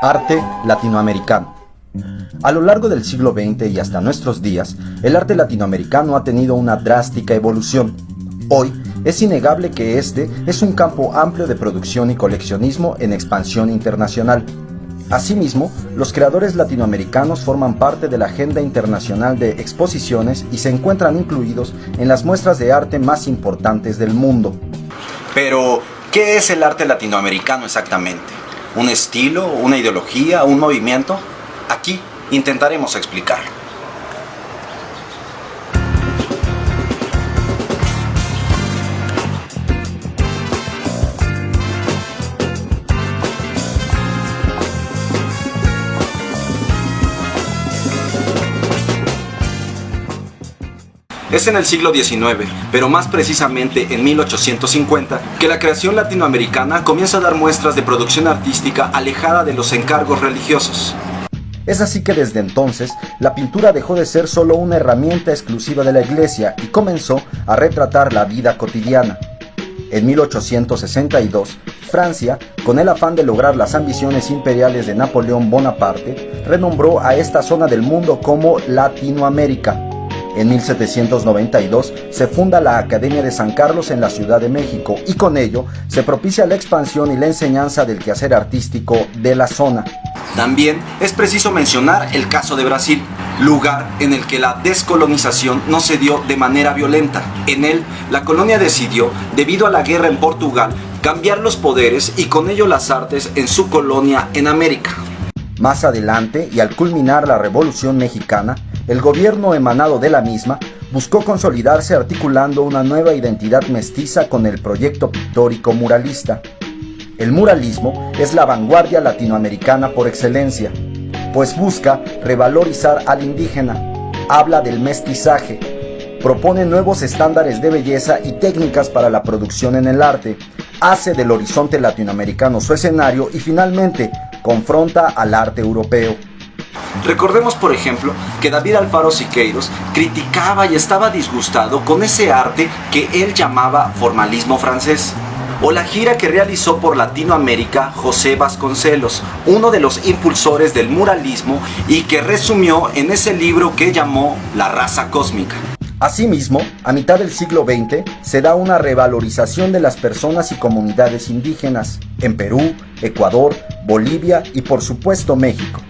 Arte latinoamericano. A lo largo del siglo XX y hasta nuestros días, el arte latinoamericano ha tenido una drástica evolución. Hoy, es innegable que este es un campo amplio de producción y coleccionismo en expansión internacional. Asimismo, los creadores latinoamericanos forman parte de la agenda internacional de exposiciones y se encuentran incluidos en las muestras de arte más importantes del mundo. Pero, ¿qué es el arte latinoamericano exactamente? ¿Un estilo, una ideología, un movimiento? Aquí intentaremos explicarlo. Es en el siglo XIX, pero más precisamente en 1850, que la creación latinoamericana comienza a dar muestras de producción artística alejada de los encargos religiosos. Es así que desde entonces, la pintura dejó de ser solo una herramienta exclusiva de la iglesia y comenzó a retratar la vida cotidiana. En 1862, Francia, con el afán de lograr las ambiciones imperiales de Napoleón Bonaparte, renombró a esta zona del mundo como Latinoamérica. En 1792 se funda la Academia de San Carlos en la Ciudad de México y con ello se propicia la expansión y la enseñanza del quehacer artístico de la zona. También es preciso mencionar el caso de Brasil, lugar en el que la descolonización no se dio de manera violenta. En él, la colonia decidió, debido a la guerra en Portugal, cambiar los poderes y con ello las artes en su colonia en América. Más adelante, y al culminar la Revolución Mexicana, el gobierno emanado de la misma buscó consolidarse articulando una nueva identidad mestiza con el proyecto pictórico muralista. El muralismo es la vanguardia latinoamericana por excelencia, pues busca revalorizar al indígena, habla del mestizaje, propone nuevos estándares de belleza y técnicas para la producción en el arte, hace del horizonte latinoamericano su escenario y finalmente confronta al arte europeo. Recordemos, por ejemplo, que David Alfaro Siqueiros criticaba y estaba disgustado con ese arte que él llamaba formalismo francés. O la gira que realizó por Latinoamérica José Vasconcelos, uno de los impulsores del muralismo y que resumió en ese libro que llamó La raza cósmica. Asimismo, a mitad del siglo XX se da una revalorización de las personas y comunidades indígenas en Perú, Ecuador, Bolivia y por supuesto México.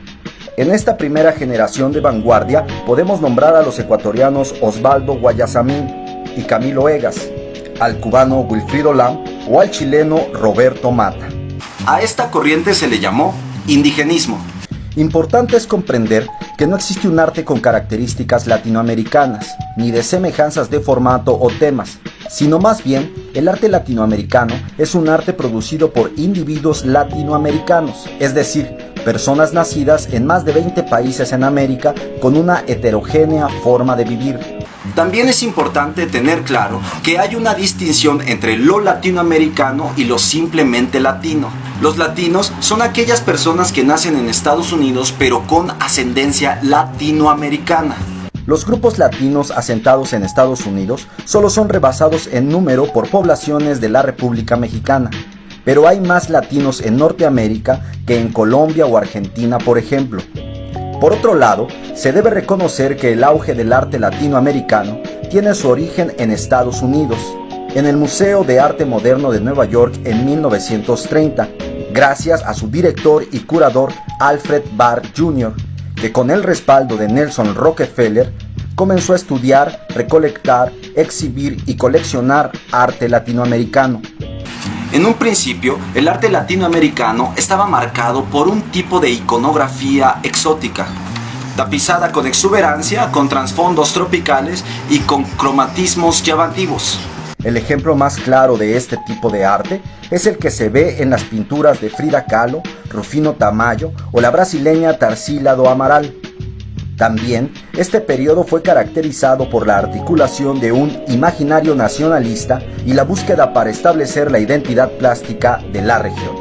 En esta primera generación de vanguardia podemos nombrar a los ecuatorianos Osvaldo Guayasamín y Camilo Egas, al cubano Wilfrido Lam o al chileno Roberto Mata. A esta corriente se le llamó indigenismo. Importante es comprender que no existe un arte con características latinoamericanas, ni de semejanzas de formato o temas, sino más bien el arte latinoamericano es un arte producido por individuos latinoamericanos, es decir, personas nacidas en más de 20 países en América con una heterogénea forma de vivir. También es importante tener claro que hay una distinción entre lo latinoamericano y lo simplemente latino. Los latinos son aquellas personas que nacen en Estados Unidos pero con ascendencia latinoamericana. Los grupos latinos asentados en Estados Unidos solo son rebasados en número por poblaciones de la República Mexicana. Pero hay más latinos en Norteamérica que en Colombia o Argentina, por ejemplo. Por otro lado, se debe reconocer que el auge del arte latinoamericano tiene su origen en Estados Unidos, en el Museo de Arte Moderno de Nueva York en 1930, gracias a su director y curador Alfred Barr Jr., que con el respaldo de Nelson Rockefeller comenzó a estudiar, recolectar, exhibir y coleccionar arte latinoamericano. En un principio, el arte latinoamericano estaba marcado por un tipo de iconografía exótica, tapizada con exuberancia, con trasfondos tropicales y con cromatismos llamativos. El ejemplo más claro de este tipo de arte es el que se ve en las pinturas de Frida Kahlo, Rufino Tamayo o la brasileña Tarsila do Amaral. También, este periodo fue caracterizado por la articulación de un imaginario nacionalista y la búsqueda para establecer la identidad plástica de la región.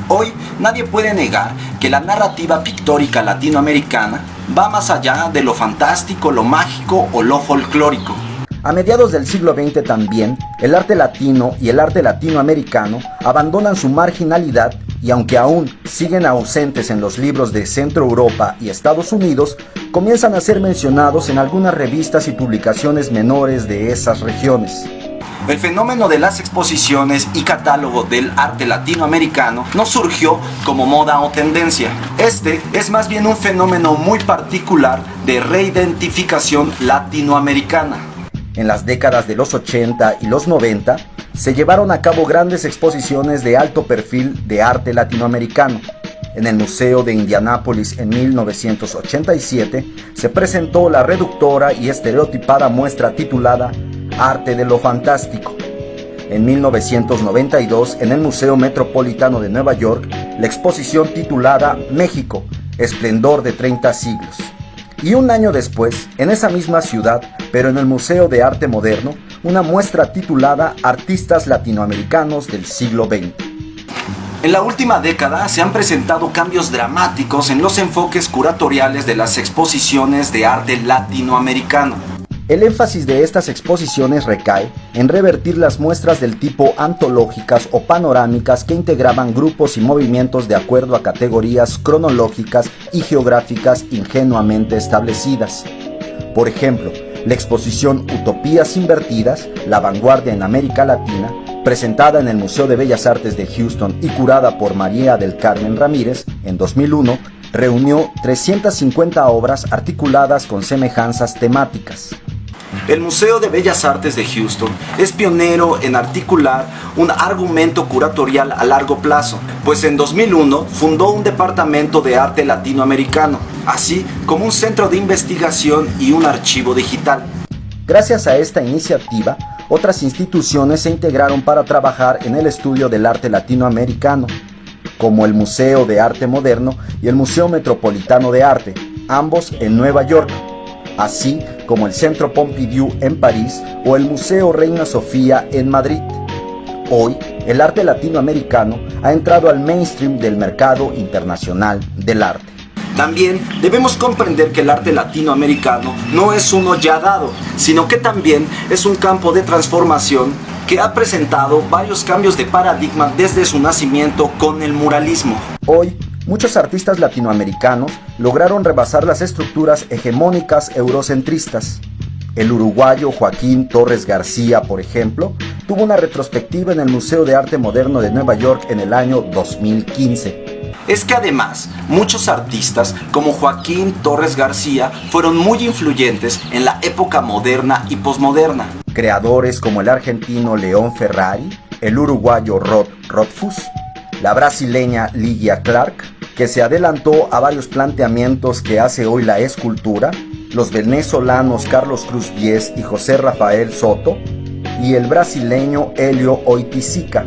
Hoy, nadie puede negar que la narrativa pictórica latinoamericana va más allá de lo fantástico, lo mágico o lo folclórico. A mediados del siglo XX también, el arte latino y el arte latinoamericano abandonan su marginalidad y aunque aún siguen ausentes en los libros de Centro Europa y Estados Unidos, comienzan a ser mencionados en algunas revistas y publicaciones menores de esas regiones. El fenómeno de las exposiciones y catálogo del arte latinoamericano no surgió como moda o tendencia. Este es más bien un fenómeno muy particular de reidentificación latinoamericana. En las décadas de los 80 y los 90, se llevaron a cabo grandes exposiciones de alto perfil de arte latinoamericano. En el Museo de Indianápolis en 1987 se presentó la reductora y estereotipada muestra titulada Arte de lo Fantástico. En 1992, en el Museo Metropolitano de Nueva York, la exposición titulada México, Esplendor de 30 siglos. Y un año después, en esa misma ciudad, pero en el Museo de Arte Moderno, una muestra titulada Artistas Latinoamericanos del siglo XX. En la última década se han presentado cambios dramáticos en los enfoques curatoriales de las exposiciones de arte latinoamericano. El énfasis de estas exposiciones recae en revertir las muestras del tipo antológicas o panorámicas que integraban grupos y movimientos de acuerdo a categorías cronológicas y geográficas ingenuamente establecidas. Por ejemplo, la exposición Utopías Invertidas, la vanguardia en América Latina, presentada en el Museo de Bellas Artes de Houston y curada por María del Carmen Ramírez en 2001, reunió 350 obras articuladas con semejanzas temáticas. El Museo de Bellas Artes de Houston es pionero en articular un argumento curatorial a largo plazo, pues en 2001 fundó un departamento de arte latinoamericano, así como un centro de investigación y un archivo digital. Gracias a esta iniciativa, otras instituciones se integraron para trabajar en el estudio del arte latinoamericano, como el Museo de Arte Moderno y el Museo Metropolitano de Arte, ambos en Nueva York, así como el Centro Pompidou en París o el Museo Reina Sofía en Madrid. Hoy, el arte latinoamericano ha entrado al mainstream del mercado internacional del arte. También debemos comprender que el arte latinoamericano no es uno ya dado, sino que también es un campo de transformación que ha presentado varios cambios de paradigma desde su nacimiento con el muralismo. Hoy, muchos artistas latinoamericanos lograron rebasar las estructuras hegemónicas eurocentristas. El uruguayo Joaquín Torres García, por ejemplo, tuvo una retrospectiva en el Museo de Arte Moderno de Nueva York en el año 2015. Es que además, muchos artistas como Joaquín Torres García fueron muy influyentes en la época moderna y posmoderna. Creadores como el argentino León Ferrari, el uruguayo Rod Rothfuss, la brasileña Ligia Clark, que se adelantó a varios planteamientos que hace hoy la escultura, los venezolanos Carlos Cruz Diez y José Rafael Soto, y el brasileño Helio Oiticica.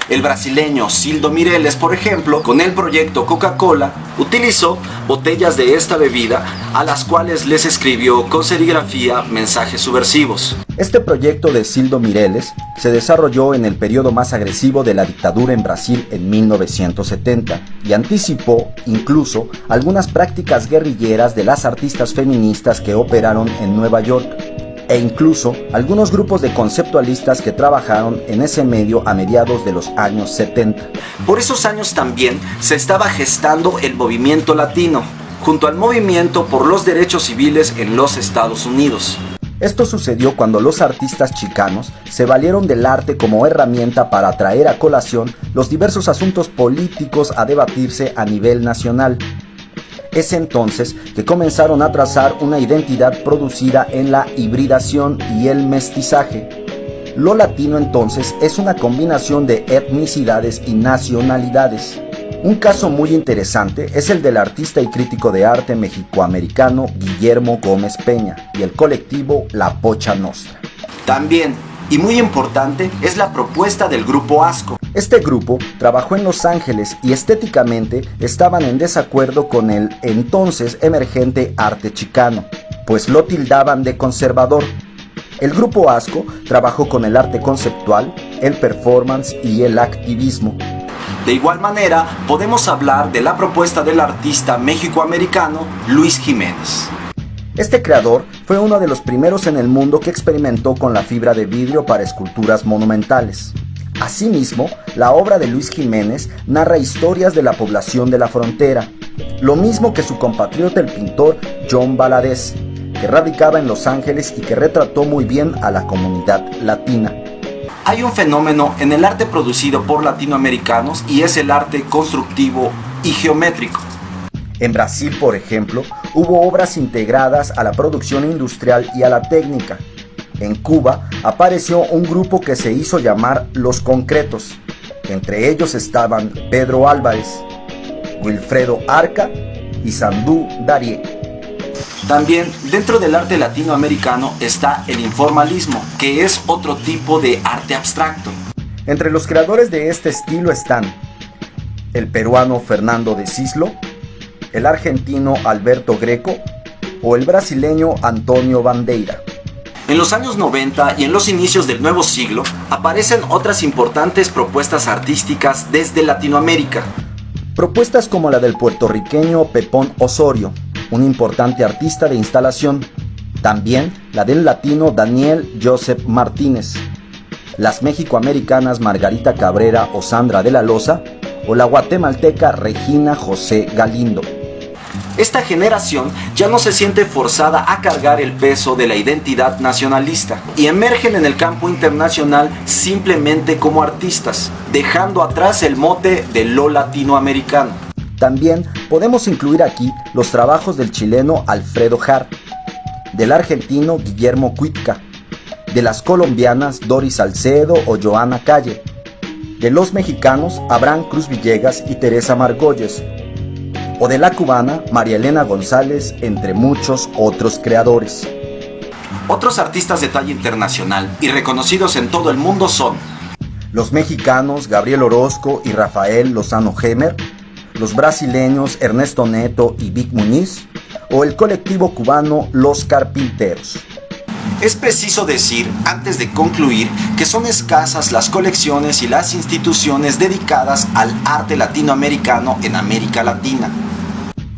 El brasileño Cildo Mireles, por ejemplo, con el proyecto Coca-Cola, utilizó botellas de esta bebida a las cuales les escribió con serigrafía mensajes subversivos. Este proyecto de Cildo Mireles se desarrolló en el periodo más agresivo de la dictadura en Brasil en 1970 y anticipó incluso algunas prácticas guerrilleras de las artistas feministas que operaron en Nueva York, e incluso algunos grupos de conceptualistas que trabajaron en ese medio a mediados de los años 70. Por esos años también se estaba gestando el movimiento latino, junto al movimiento por los derechos civiles en los Estados Unidos. Esto sucedió cuando los artistas chicanos se valieron del arte como herramienta para traer a colación los diversos asuntos políticos a debatirse a nivel nacional. Es entonces que comenzaron a trazar una identidad producida en la hibridación y el mestizaje. Lo latino entonces es una combinación de etnicidades y nacionalidades. Un caso muy interesante es el del artista y crítico de arte mexicoamericano Guillermo Gómez Peña y el colectivo La Pocha Nostra. También, y muy importante, es la propuesta del grupo Asco. Este grupo trabajó en Los Ángeles y estéticamente estaban en desacuerdo con el entonces emergente arte chicano, pues lo tildaban de conservador. El grupo Asco trabajó con el arte conceptual, el performance y el activismo. De igual manera, podemos hablar de la propuesta del artista mexicoamericano Luis Jiménez. Este creador fue uno de los primeros en el mundo que experimentó con la fibra de vidrio para esculturas monumentales. Asimismo, la obra de Luis Jiménez narra historias de la población de la frontera, lo mismo que su compatriota el pintor John Valadez, que radicaba en Los Ángeles y que retrató muy bien a la comunidad latina. Hay un fenómeno en el arte producido por latinoamericanos y es el arte constructivo y geométrico. En Brasil, por ejemplo, hubo obras integradas a la producción industrial y a la técnica. En Cuba apareció un grupo que se hizo llamar Los Concretos. Entre ellos estaban Pedro Álvarez, Wilfredo Arca y Sandú Darie. También dentro del arte latinoamericano está el informalismo, que es otro tipo de arte abstracto. Entre los creadores de este estilo están el peruano Fernando de Cislo, el argentino Alberto Greco o el brasileño Antonio Bandeira. En los años 90 y en los inicios del nuevo siglo aparecen otras importantes propuestas artísticas desde Latinoamérica. Propuestas como la del puertorriqueño Pepón Osorio, un importante artista de instalación. También la del latino Daniel Joseph Martínez, las mexicoamericanas Margarita Cabrera o Sandra de la Loza, o la guatemalteca Regina José Galindo. Esta generación ya no se siente forzada a cargar el peso de la identidad nacionalista y emergen en el campo internacional simplemente como artistas, dejando atrás el mote de lo latinoamericano. También podemos incluir aquí los trabajos del chileno Alfredo Jar, del argentino Guillermo Cuitca, de las colombianas Doris Salcedo o Joana Calle, de los mexicanos Abraham Cruz Villegas y Teresa Margolles, o de la cubana María Elena González, entre muchos otros creadores. Otros artistas de talla internacional y reconocidos en todo el mundo son los mexicanos Gabriel Orozco y Rafael Lozano Hemer, los brasileños Ernesto Neto y Vic Muñiz, o el colectivo cubano Los Carpinteros. Es preciso decir, antes de concluir, que son escasas las colecciones y las instituciones dedicadas al arte latinoamericano en América Latina.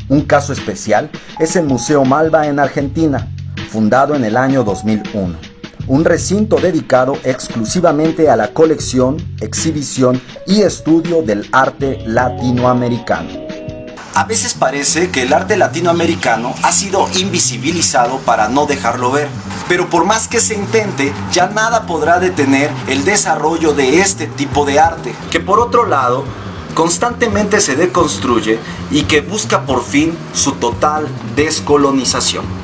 Un caso especial es el Museo Malva en Argentina, fundado en el año 2001. Un recinto dedicado exclusivamente a la colección, exhibición y estudio del arte latinoamericano. A veces parece que el arte latinoamericano ha sido invisibilizado para no dejarlo ver, pero por más que se intente, ya nada podrá detener el desarrollo de este tipo de arte, que por otro lado, constantemente se deconstruye y que busca por fin su total descolonización.